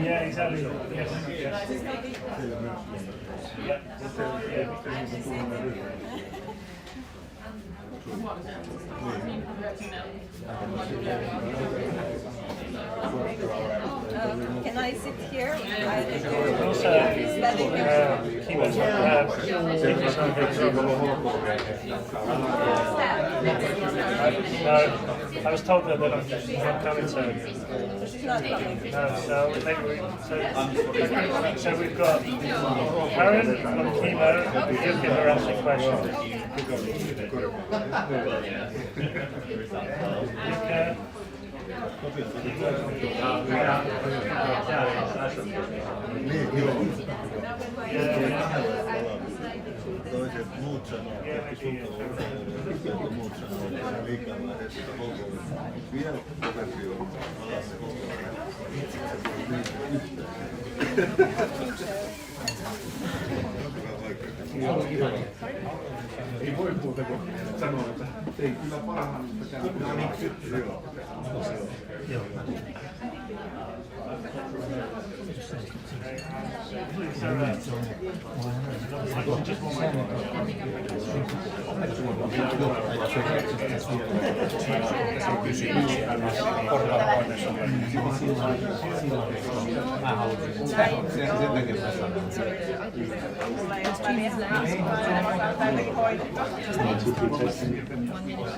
Yeah, exactly. Yes. Can I sit here? Also, I was told that they're not coming, so She's not coming. no. So we've got Karen on chemo. You'll give her asking questions. Toiset muut sanoo, että sulkalla muut sanoo, että se liikaa vaiheessa houkoo. Vielä kovempi on alas se Ei voi muuta kuin sanoa, että tein kyllä parhaasta käydä. Joo.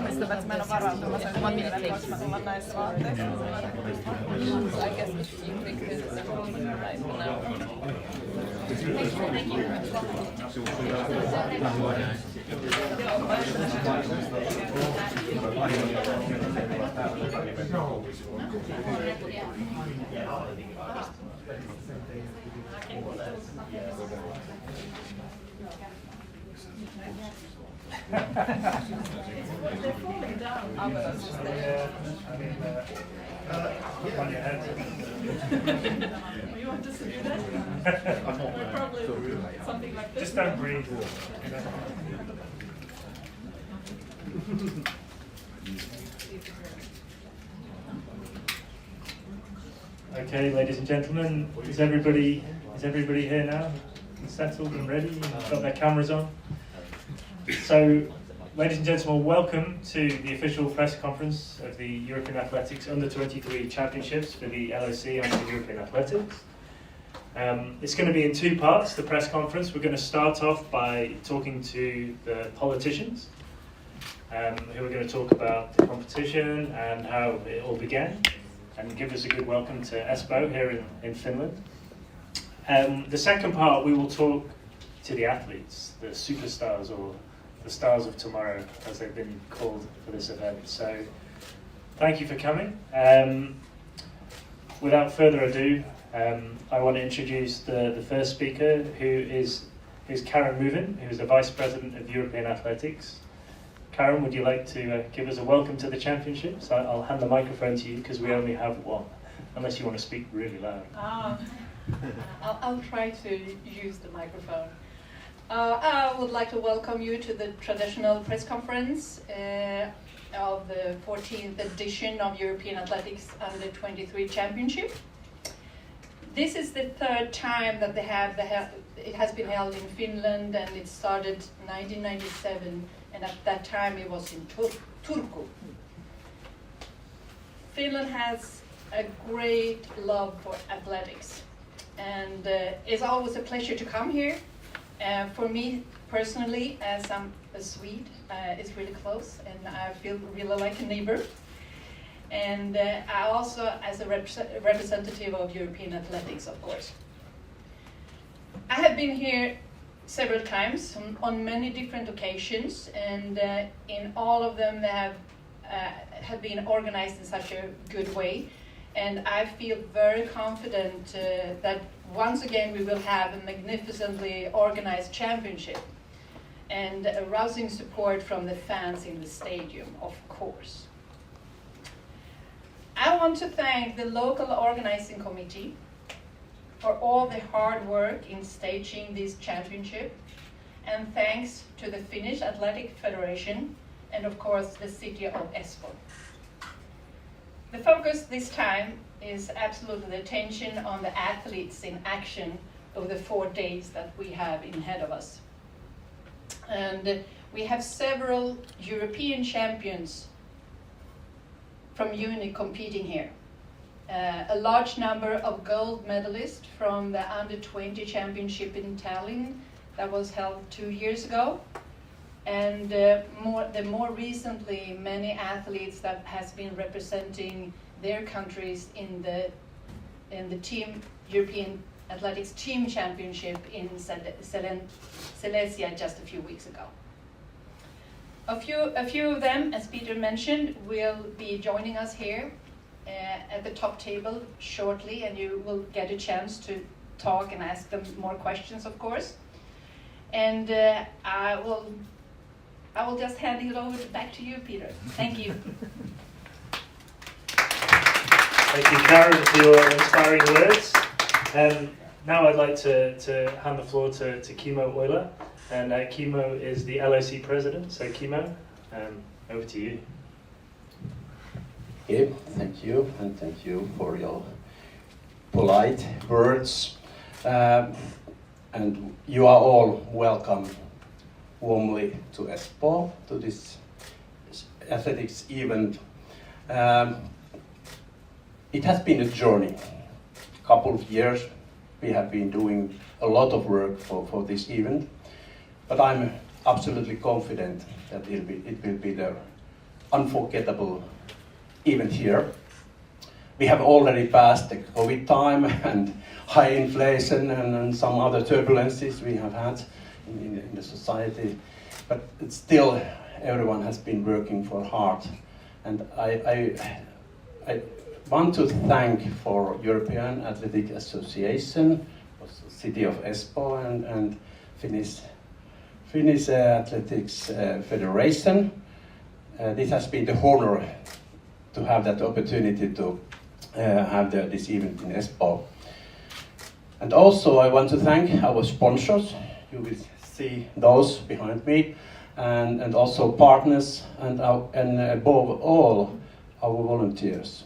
Ystävät, mä en ole varautumassa, että mä millä voisi mä tulla näissä vaatteissa. I guess it's you because right now. You want us to do that? Probably something like this. Just don't breathe. Okay, ladies and gentlemen, is everybody here now? Settled and ready? Got their cameras on? So, ladies and gentlemen, welcome to the official press conference of the European Athletics Under-23 Championships for the LOC and the European Athletics. It's going to be in two parts, the press conference. We're going to start off by talking to the politicians who are going to talk about the competition and how it all began and give us a good welcome to Espoo here in Finland. The second part, we will talk to the athletes, the superstars or the stars of tomorrow, as they've been called for this event. So, thank you for coming. Without further ado, I want to introduce the first speaker, who's Karen Muvin, who is the Vice President of European Athletics. Karen, would you like to give us a welcome to the championships? I'll hand the microphone to you because we only have one, unless you want to speak really loud. I'll try to use the microphone. I would like to welcome you to the traditional press conference of the 14th edition of European Athletics Under-23 Championship. This is the third time that it has been held in Finland, and it started 1997, and at that time it was in Turku. Finland has a great love for athletics, and it's always a pleasure to come here. For me personally, as I'm a Swede, it's really close, and I feel really like a neighbor. And I also, as a representative of European athletics, of course. have been here several times on many different occasions, and in all of them they have been organized in such a good way. And I feel very confident that once again we will have a magnificently organized championship and a rousing support from the fans in the stadium, of course. I want to thank the local organizing committee for all the hard work in staging this championship, and thanks to the Finnish Athletic Federation and of course the city of Espoo. The focus this time is absolutely the attention on the athletes in action over the 4 days that we have ahead of us. And we have several European champions from uni competing here. A large number of gold medalists from the Under-20 Championship in Tallinn that was held 2 years ago. And more recently, many athletes that has been representing their countries in the European Athletics Team Championship in Silesia just a few weeks ago. A few of them, as Peter mentioned, will be joining us here at the top table shortly, and you will get a chance to talk and ask them more questions, of course. And I will just hand it over back to you, Peter. Thank you. Thank you, Karen, for your inspiring words. Now I'd like to hand the floor to Kimmo Euler, and Kimmo is the LOC president. So Kimmo, over to you. Okay, thank you, and thank you for your polite words. And you are all welcome warmly to Espoo, to this athletics event. It has been a journey. A couple of years we have been doing a lot of work for this event, but I'm absolutely confident that it will be the unforgettable event here. We have already passed the COVID time and high inflation and some other turbulences we have had in the society, but still everyone has been working for hard. And I want to thank for European Athletic Association, City of Espoo, and Finnish Athletics Federation. This has been the honor to have that opportunity to have this event in Espoo. And also I want to thank our sponsors. You will see those behind me, and also partners, and above all our volunteers.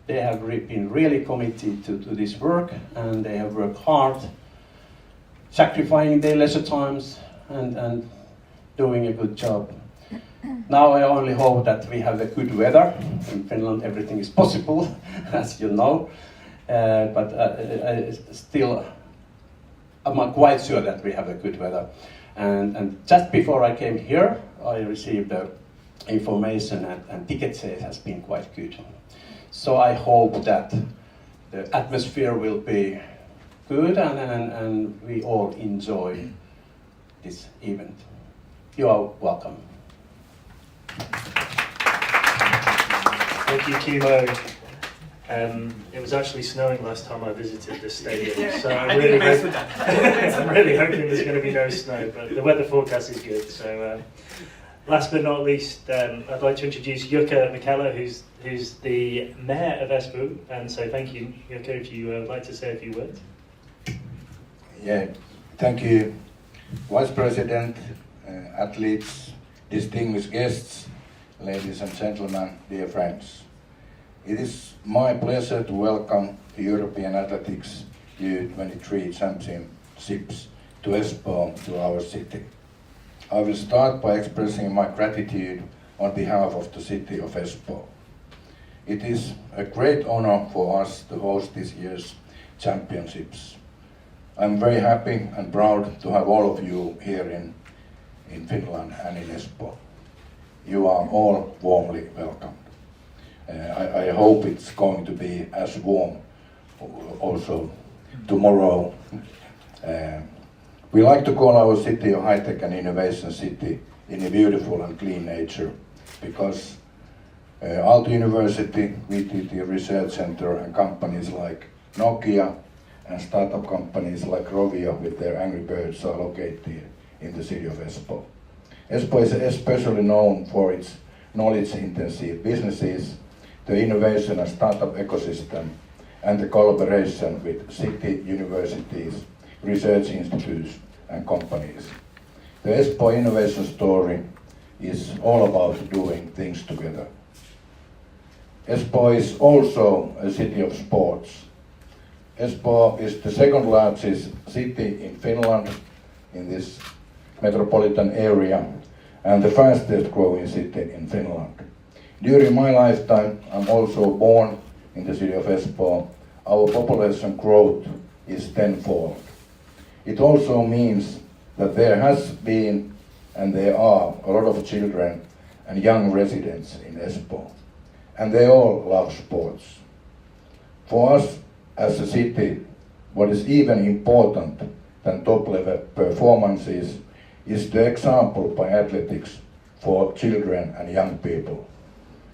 They have been really committed to this work, and they have worked hard, sacrificing their leisure times and doing a good job. Now I only hope that we have a good weather. In Finland everything is possible, as you know, but I'm quite sure that we have a good weather. And just before I came here, I received the information, and ticket sales has been quite good. So I hope that the atmosphere will be good, and we all enjoy this event. You are welcome. Thank you, Kimmo. It was actually snowing last time I visited this stadium, so I'm really hoping there's going to be no snow, but the weather forecast is good. So last but not least, I'd like to introduce Jukka Mikela, who's the mayor of Espoo, and so thank you, Jukka, if you would like to say a few words. Yeah, thank you, Vice President, athletes, distinguished guests, ladies and gentlemen, dear friends. It is my pleasure to welcome the European Athletics U23 Championships to Espoo, to our city. I will start by expressing my gratitude on behalf of the city of Espoo. It is a great honor for us to host this year's championships. I'm very happy and proud to have all of you here in Finland and in Espoo. You are all warmly welcomed. I hope it's going to be as warm also tomorrow We like to call our city a high-tech and innovation city in a beautiful and clean nature, because Aalto University, VTT Research Center, and companies like Nokia and startup companies like Rovio with their Angry Birds are located in the city of Espoo. Espoo is especially known for its knowledge-intensive businesses, the innovation and startup ecosystem, and the collaboration with city universities, research institutes, and companies. The Espoo innovation story is all about doing things together. Espoo is also a city of sports. Espoo is the second largest city in Finland, in this metropolitan area, and the fastest growing city in Finland. During my lifetime, I'm also born in the city of Espoo. Our population growth is tenfold. It also means that there has been and there are a lot of children and young residents in Espoo, and they all love sports. For us as a city, what is even important than top-level performances is the example by athletics for children and young people.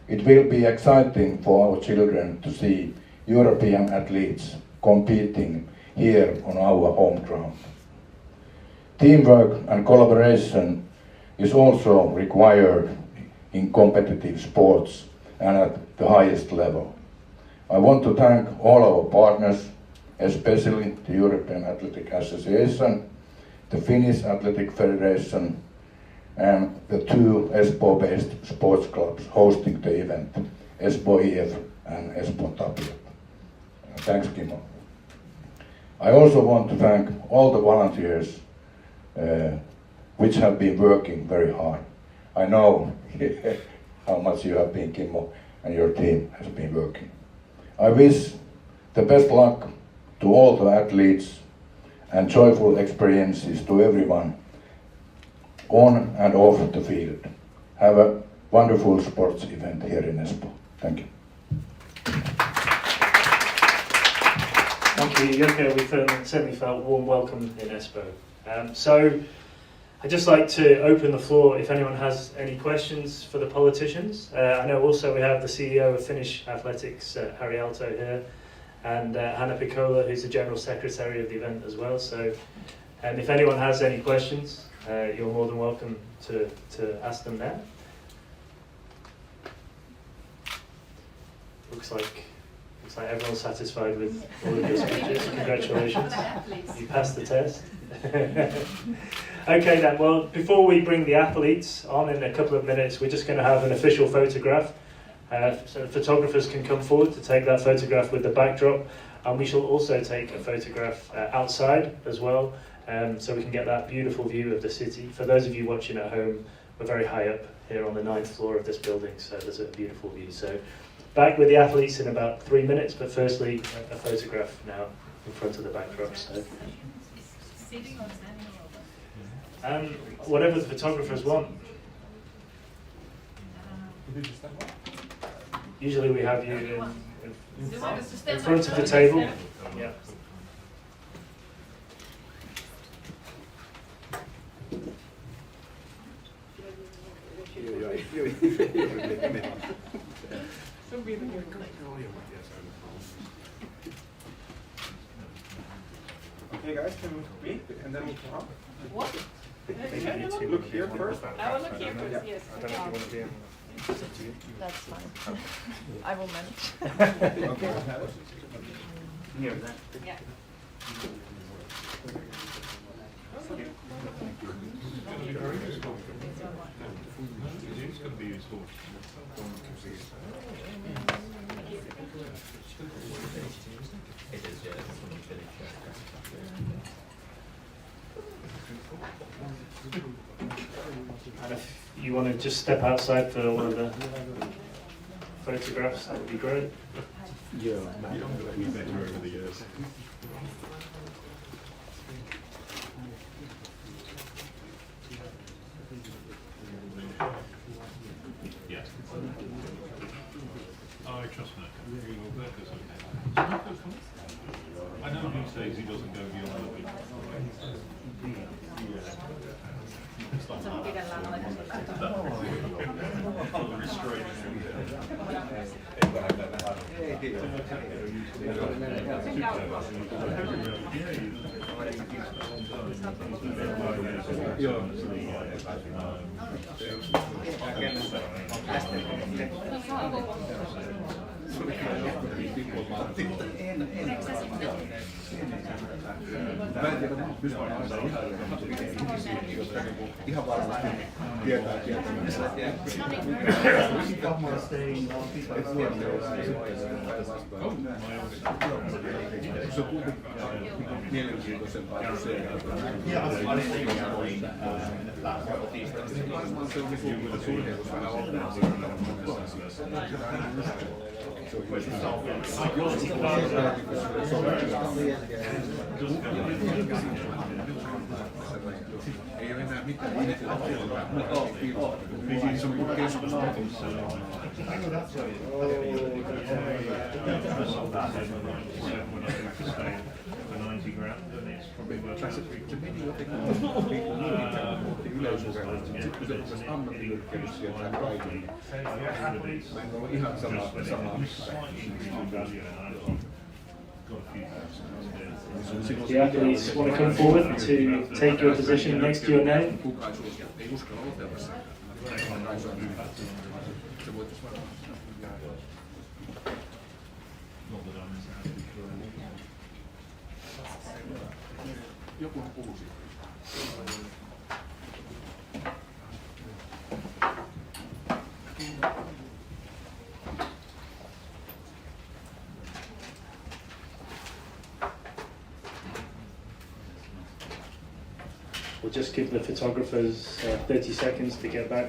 It will be exciting for our children to see European athletes competing here on our home ground. Teamwork and collaboration is also required in competitive sports and at the highest level. I want to thank all our partners, especially the European Athletic Association, the Finnish Athletic Federation, and the two Espoo-based sports clubs hosting the event, Espoo EF and Espoo Tapio. Thanks, Kimmo. I also want to thank all the volunteers which have been working very hard. I know how much you have been, Kimmo, and your team has been working. I wish the best luck to all the athletes and joyful experiences to everyone on and off the field. Have a wonderful sports event here in Espoo. Thank you. Thank you, Jukka. We certainly felt warm welcome in Espoo. So I'd just like to open the floor if anyone has any questions for the politicians. I know also we have the CEO of Finnish Athletics, Harri Aalto, here, and Hanna Pikola, who's the General Secretary of the event as well. So if anyone has any questions, you're more than welcome to ask them now. Looks like everyone's satisfied with all of your speeches. Congratulations. You passed the test. Okay then, well, before we bring the athletes on in a couple of minutes, we're just going to have an official photograph. So photographers can come forward to take that photograph with the backdrop, and we shall also take a photograph outside as well, so we can get that beautiful view of the city. For those of you watching at home, we're very high up here on the 9th floor of this building, so there's a beautiful view. So back with the athletes in about 3 minutes, but firstly a photograph now in front of the backdrop. So. Sitting or standing? Whatever the photographers want. Usually we have you in front of the table. Yeah. Okay, guys, can we meet and then we'll come up? What? Look here first. I will look here first, yes. I don't know if you want to be in. It's up to you. That's fine. I will manage. Okay. Here, that. Yeah. And if you want to just step outside for one of the photographs, that would be great. Yeah, we better over the years. Yes. Oh, I trust Matt. I know he says he doesn't go beyond the Mä en tiedä, mä oon pystynyt ihan varmasti tietää tietämässä. Se on kuitenkin mielenkiintoisempaa kuin se, että se on niin surkeus vähän oppimaksi monessa asiassa. Joskus ei ole enää mitään menetelmää, mutta se on kuin keskustelu. Se meni jotenkin yleisurheiluun, sitten kun se rupesi ammattilyrkkeilyssä sieltä kaikille. Mä en ole ihan samaa. The athletes want to come forward to take your position next to your name. Ei uskalla otella se. Jokuhan puhuu siitä. We'll just give the photographers 30 seconds to get back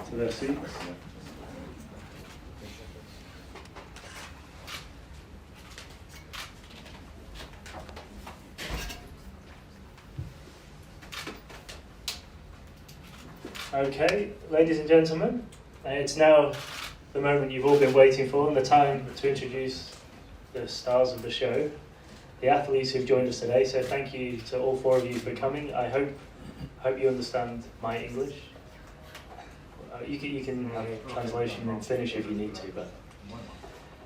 to their seats. Okay, ladies and gentlemen, it's now the moment you've all been waiting for and the time to introduce the stars of the show, the athletes who've joined us today. So thank you to all four of you for coming. I hope you understand my English. You can have translation in Finnish if you need to. But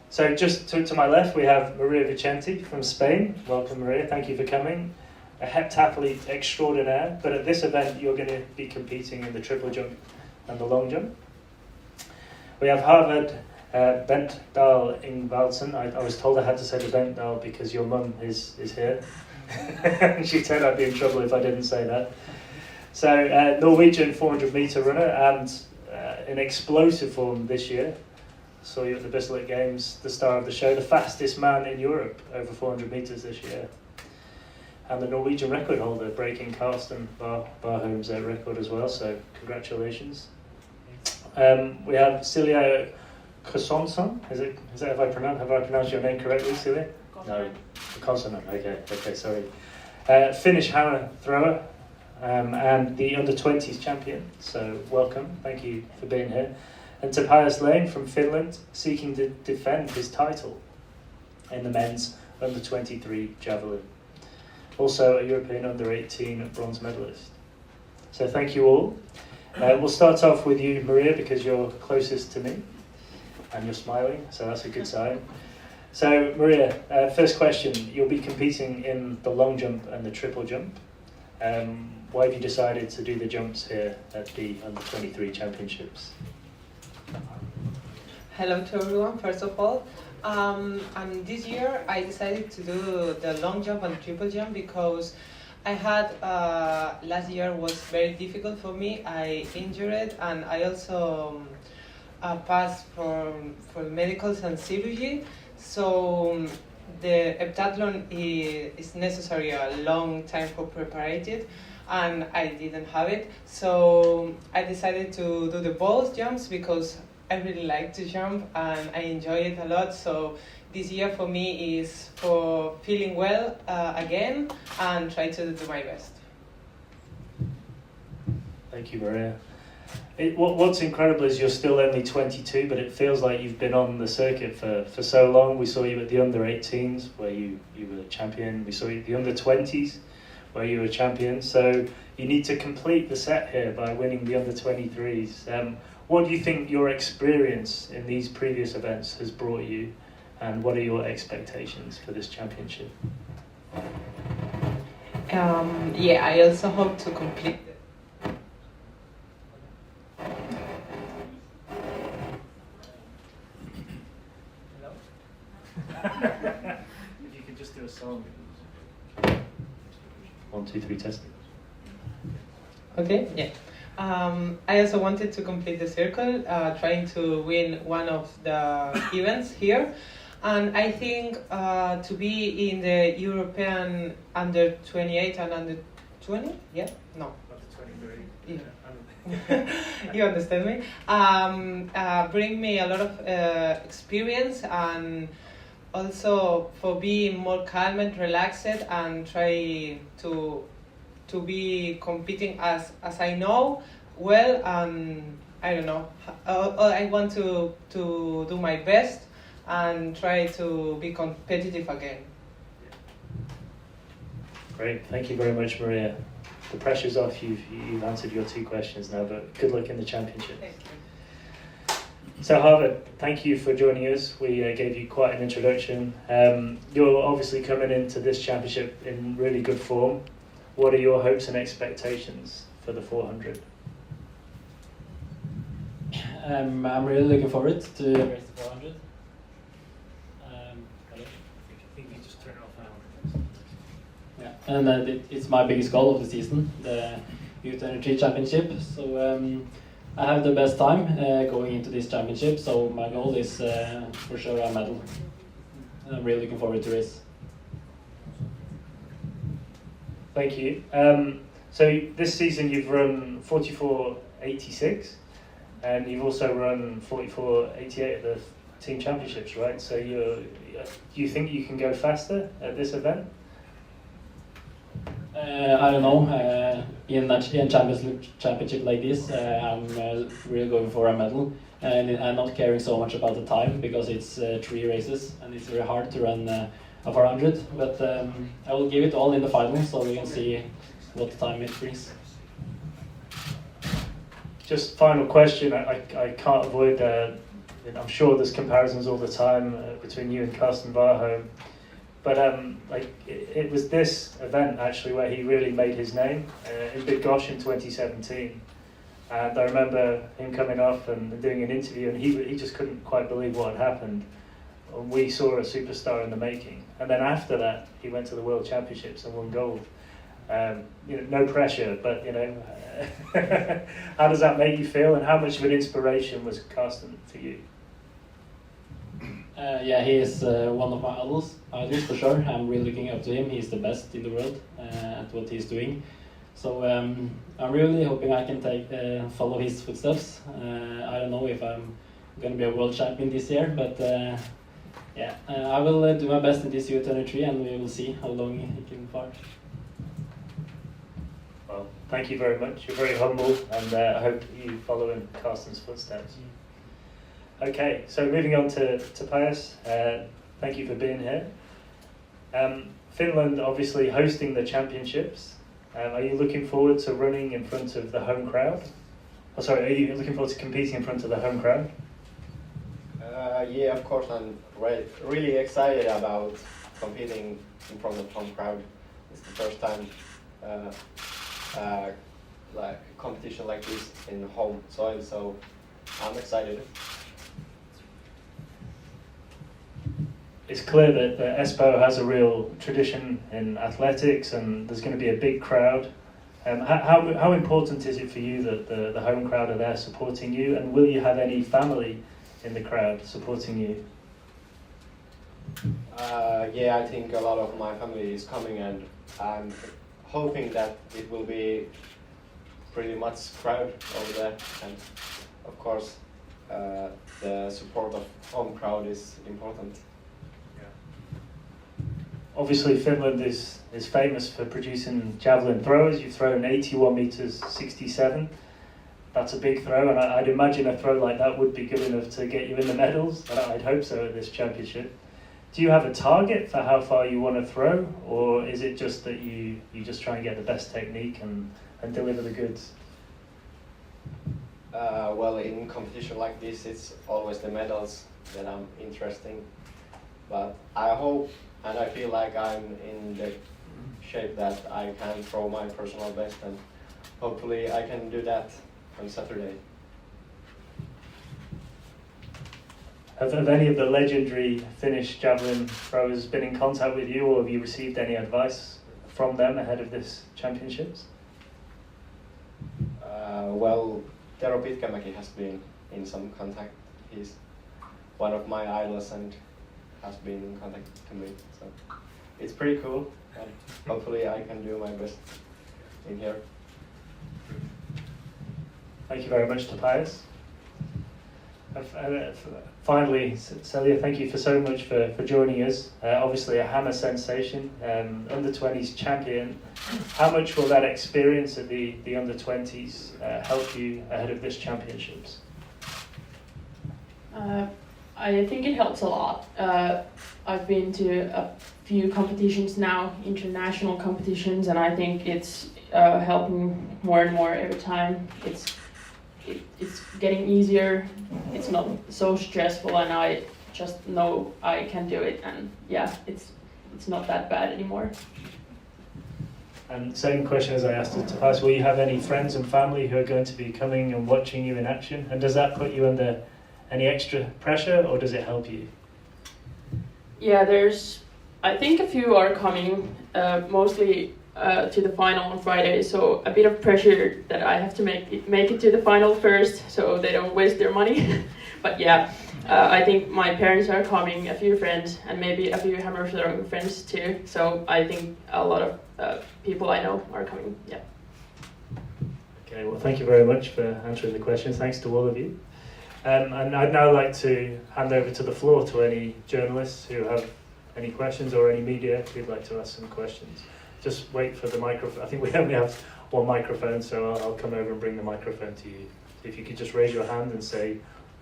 so just to my left we have Maria Vicente from Spain. Welcome, Maria. Thank you for coming. A heptathlete extraordinaire, but at this event you're going to be competing in the triple jump and the long jump. We have Harvard Bent Dahl Ingvaldsen. I was told I had to say the Bent Dahl because your mum is here. She said I'd be in trouble if I didn't say that. So Norwegian 400 metre runner and in explosive form this year. Saw you at the Bislett Games, the star of the show, the fastest man in Europe over 400 metres this year. And the Norwegian record holder, breaking Karsten Barholm's record as well, so congratulations. We have Celia Kosonsson. Have I pronounced your name correctly, Celia? No, consonant. Okay, sorry. Finnish hammer thrower and the under-20s champion. So welcome, thank you for being here. And Tobias Lane from Finland, seeking to defend his title in the men's under-23 javelin. Also a European under-18 bronze medalist. So thank you all. We'll start off with you, Maria, because you're closest to me and you're smiling, so that's a good sign. So Maria, first question, you'll be competing in the long jump and the triple jump. Why have you decided to do the jumps here at the under-23 championships? Hello to everyone, first of all. And this year I decided to do the long jump and triple jump because I had, last year was very difficult for me. I injured and I also passed for medicals and surgery. So the heptathlon is necessary a long time for preparation and I didn't have it. So I decided to do the both jumps because I really like to jump and I enjoy it a lot. So this year for me is for feeling well again and try to do my best. Thank you, Maria. What's incredible is you're still only 22, but it feels like you've been on the circuit for so long. We saw you at the under-18s where you were the champion. We saw you at the under-20s where you were champion. So you need to complete the set here by winning the under-23s. What do you think your experience in these previous events has brought you, and what are your expectations for this championship? Yeah, I also hope to complete. If you could just do a song. 1, 2, 3, testing. Okay, yeah. I also wanted to complete the circle, trying to win one of the events here. And I think to be in the European under 28 and under 20, yeah? No. Under 23. Yeah. You understand me? Bring me a lot of experience, and also for being more calm and relaxed, and try to be competing as I know well. And I don't know. I want to do my best and try to be competitive again. Great, thank you very much, Maria. The pressure's off. You've answered your 2 questions now, but good luck in the championship. Thank you. So Harvard, thank you for joining us. We gave you quite an introduction. You're obviously coming into this championship in really good form. What are your hopes and expectations for the 400? I'm really looking forward to race the 400. If you just turn it off now. Yeah, and it's my biggest goal of the season, the U23 championship. So I have the best time going into this championship. So my goal is for sure a medal. I'm really looking forward to race. Thank you. So this season you've run 44.86, and you've also run 44.88 at the team championships, right? So do you think you can go faster at this event? I don't know. In a championship like this, I'm really going for a medal, and I'm not caring so much about the time because it's 3 races and it's very hard to run a 400. But I will give it all in the final, so we can see what time it brings. Just final question. I can't avoid. I'm sure there's comparisons all the time between you and Carsten Warholm. But it was this event actually where he really made his name in Big Gosh in 2017, and I remember him coming off and doing an interview, and he just couldn't quite believe what had happened. And we saw a superstar in the making, and then after that he went to the World Championships and won gold. No pressure, but how does that make you feel, and how much of an inspiration was Carsten for you? Yeah, he is one of my idols for sure. I'm really looking up to him. He's the best in the world at what he's doing. So I'm really hoping I can follow his footsteps. I don't know if I'm going to be a world champion this year, but yeah, I will do my best in this U23, and we will see how long he can fart. Well, thank you very much. You're very humble, and I hope you follow in Carsten's footsteps. Okay, so moving on to Pius. Thank you for being here. Finland obviously hosting the championships. Are you looking forward to running in front of the home crowd? Are you looking forward to competing in front of the home crowd? Yeah, of course. I'm really excited about competing in front of home crowd. It's the first time like a competition like this in home soil, so I'm excited. It's clear that Espoo has a real tradition in athletics, and there's going to be a big crowd. How important is it for you that the home crowd are there supporting you, and will you have any family in the crowd supporting you? Yeah, I think a lot of my family is coming, and I'm hoping that it will be pretty much crowd over there. And of course, the support of home crowd is important. Obviously, Finland is famous for producing javelin throwers. You've thrown 81 meters 67. That's a big throw, and I'd imagine a throw like that would be good enough to get you in the medals. I'd hope so at this championship. Do you have a target for how far you want to throw, or is it just that you just try and get the best technique and deliver the goods? Well, in competition like this, it's always the medals that I'm interested in. But I hope and I feel like I'm in the shape that I can throw my personal best, and hopefully I can do that on Saturday. Have any of the legendary Finnish javelin throwers been in contact with you, or have you received any advice from them ahead of this championships? Well, Tero Pitkämäki has been in some contact. He's one of my idols and has been in contact to me. So it's pretty cool, and hopefully I can do my best in here. Thank you very much, Tobias. Finally, Celia, thank you so much for joining us. Obviously a hammer sensation, under-20s champion. How much will that experience at the under-20s help you ahead of this championships? I think it helps a lot. I've been to a few competitions now, international competitions, and I think it's helping more and more every time. It's getting easier, it's not so stressful, and I just know I can do it, and yeah, it's not that bad anymore. And same question as I asked to Tobias, will you have any friends and family who are going to be coming and watching you in action? And does that put you under any extra pressure, or does it help you? Yeah, I think a few are coming, mostly to the final on Friday, so a bit of pressure that I have to make it to the final first, so they don't waste their money. But yeah, I think my parents are coming, a few friends, and maybe a few hammer throwing friends too. So I think a lot of people I know are coming. Yeah. Okay, well, thank you very much for answering the questions. Thanks to all of you. And I'd now like to hand over to the floor to any journalists who have any questions, or any media who'd like to ask some questions. Just wait for the microphone. I think we only have one microphone, so I'll come over and bring the microphone to you. If you could just raise your hand and say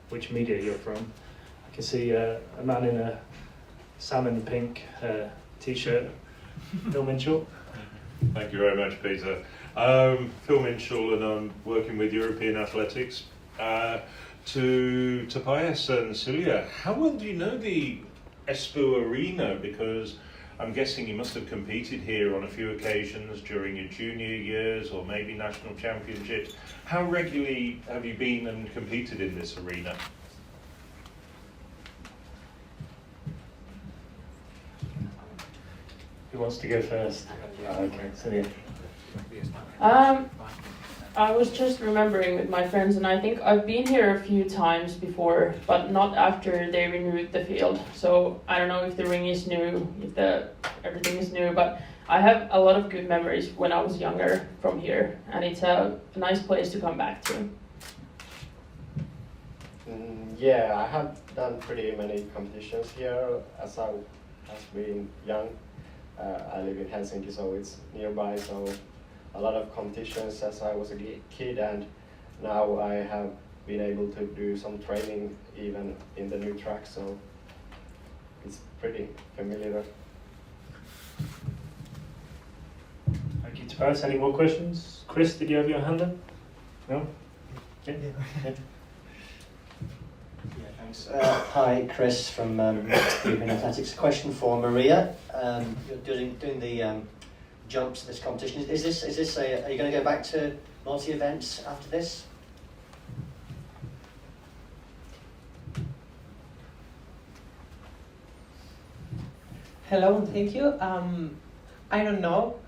which media you're from. I can see a man in a salmon pink t-shirt. Phil Minshall. Thank you very much, Peter. Phil Minshall, and I'm working with European Athletics. To Tobias and Celia, how well do you know the Espoo arena? Because I'm guessing you must have competed here on a few occasions during your junior years, or maybe national championships. How regularly have you been and competed in this arena? Who wants to go first? Okay, Celia. I was just remembering with my friends, and I think I've been here a few times before, but not after they renewed the field. So I don't know if the ring is new, if everything is new, but I have a lot of good memories when I was younger from here, and it's a nice place to come back to. Yeah, I have done pretty many competitions here as I has been young. I live in Helsinki, so it's nearby, so a lot of competitions as I was a kid, and now I have been able to do some training even in the new track, so it's pretty familiar. Thank you, Tobias. Any more questions? Chris, did you have your hand up? No? Yeah. Yeah, thanks. Hi, Chris from European Athletics. A question for Maria. You're doing the jumps at this competition. Are you going to go back to multi-events after this? Hello, and thank you. I don't know.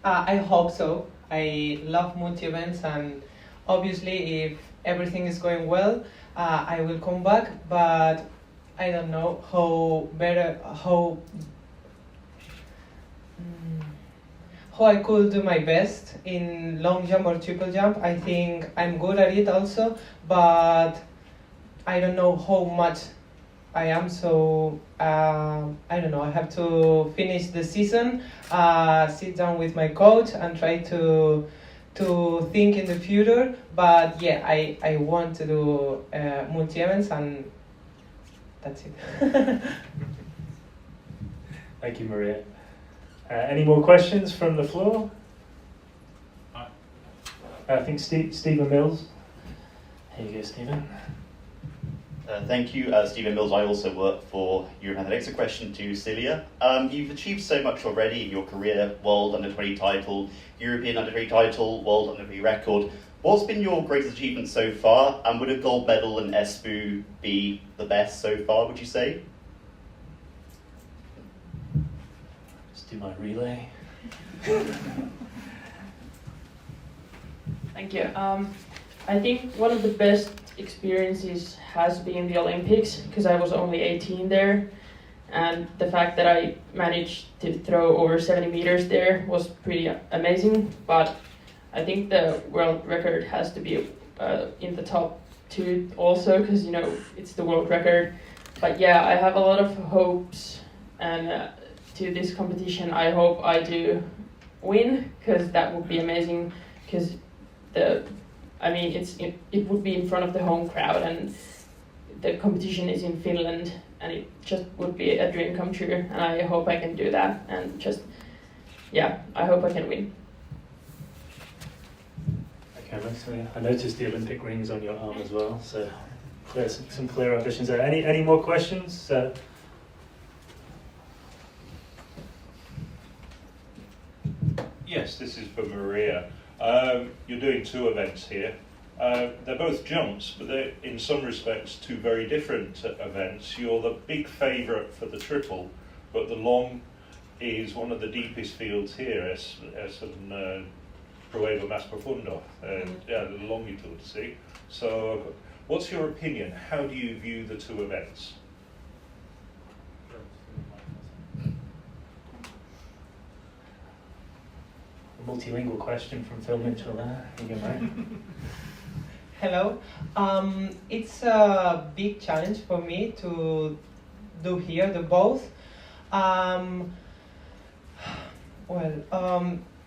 I hope so. I love multi-events, and obviously if everything is going well, I will come back, but I don't know how I could do my best in long jump or triple jump. I think I'm good at it also, but I don't know how much I am, so I don't know. I have to finish the season, sit down with my coach and try to think in the future. But yeah, I want to do multi-events, and that's it. Thank you, Maria. Any more questions from the floor? I think Stephen Mills. Here you go, Stephen. Thank you, Stephen Mills. I also work for European Athletics. A question to Celia. You've achieved so much already in your career: World Under-20 title, European Under-20 title, World Under-20 record. What's been your greatest achievement so far? And would a gold medal in Espoo be the best so far, would you say? Just do my relay. Thank you. I think one of the best experiences has been the Olympics, because I was only 18 there, and the fact that I managed to throw over 70 meters there was pretty amazing. But I think the world record has to be in the top 2 also, because it's the world record. But yeah, I have a lot of hopes, and to this competition I hope I do win, because that would be amazing, because it would be in front of the home crowd, and the competition is in Finland, and it just would be a dream come true, and I hope I can do that, and I hope I can win. Okay, so I noticed the Olympic rings on your arm as well, so there's some clear ambitions there. Any more questions? Yes, this is for Maria. You're doing 2 events here. They're both jumps, but they're in some respects 2 very different events. You're the big favourite for the triple, but the long is one of the deepest fields here, es un prueba más profundo, longitud, see? So, what's your opinion? How do you view the 2 events? Multilingual question from Phil Mitchell there. You go, mate. Hello. It's a big challenge for me to do here the both.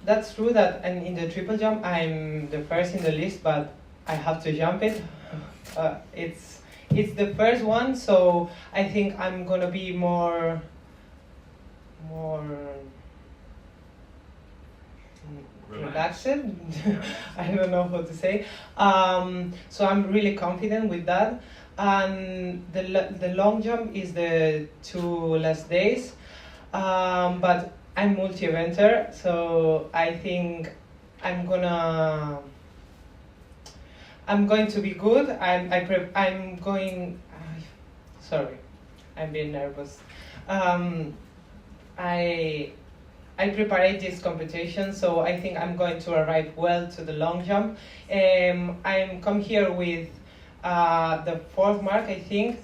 That's true that in the triple jump I'm the first in the list, but I have to jump it. It's the first one, so I think I'm gonna be more relaxed. I don't know how to say. So I'm really confident with that. And the long jump is the 2 last days. But I'm multi-eventer, so I think I'm going to be good. Sorry, I'm being nervous. I prepared this competition, so I think I'm going to arrive well to the long jump. I'm come here with the 4th mark, I think.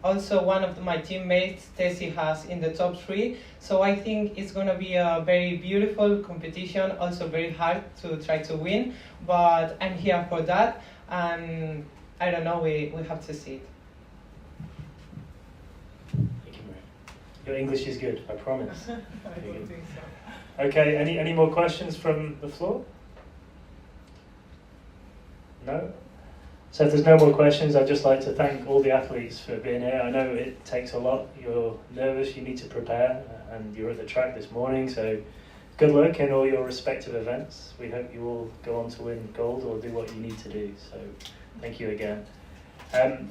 Also, one of my teammates, Tessie, has in the top 3. So I think it's going to be a very beautiful competition, also very hard to try to win. But I'm here for that, and I don't know, we have to see it. Your English is good, I promise. I don't think so. Okay, any more questions from the floor? No? So if there's no more questions, I'd just like to thank all the athletes for being here. I know it takes a lot. You're nervous, you need to prepare, and you're at the track this morning, so good luck in all your respective events. We hope you all go on to win gold or do what you need to do, so thank you again.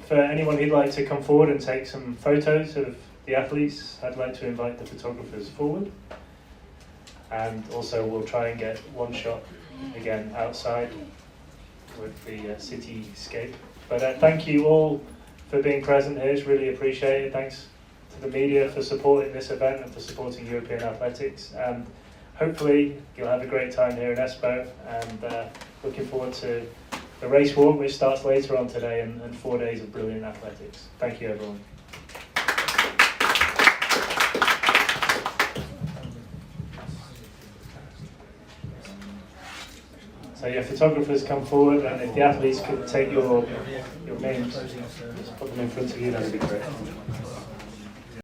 For anyone who'd like to come forward and take some photos of the athletes, I'd like to invite the photographers forward. And also we'll try and get one shot again outside with the cityscape. But thank you all for being present here, it's really appreciated. Thanks to the media for supporting this event and for supporting European athletics. And hopefully you'll have a great time here in Espoo, and looking forward to the race walk, which starts later on today, and 4 days of brilliant athletics. Thank you, everyone. So yeah, photographers come forward, and if the athletes could take your names, just put them in front of you, that'd be great.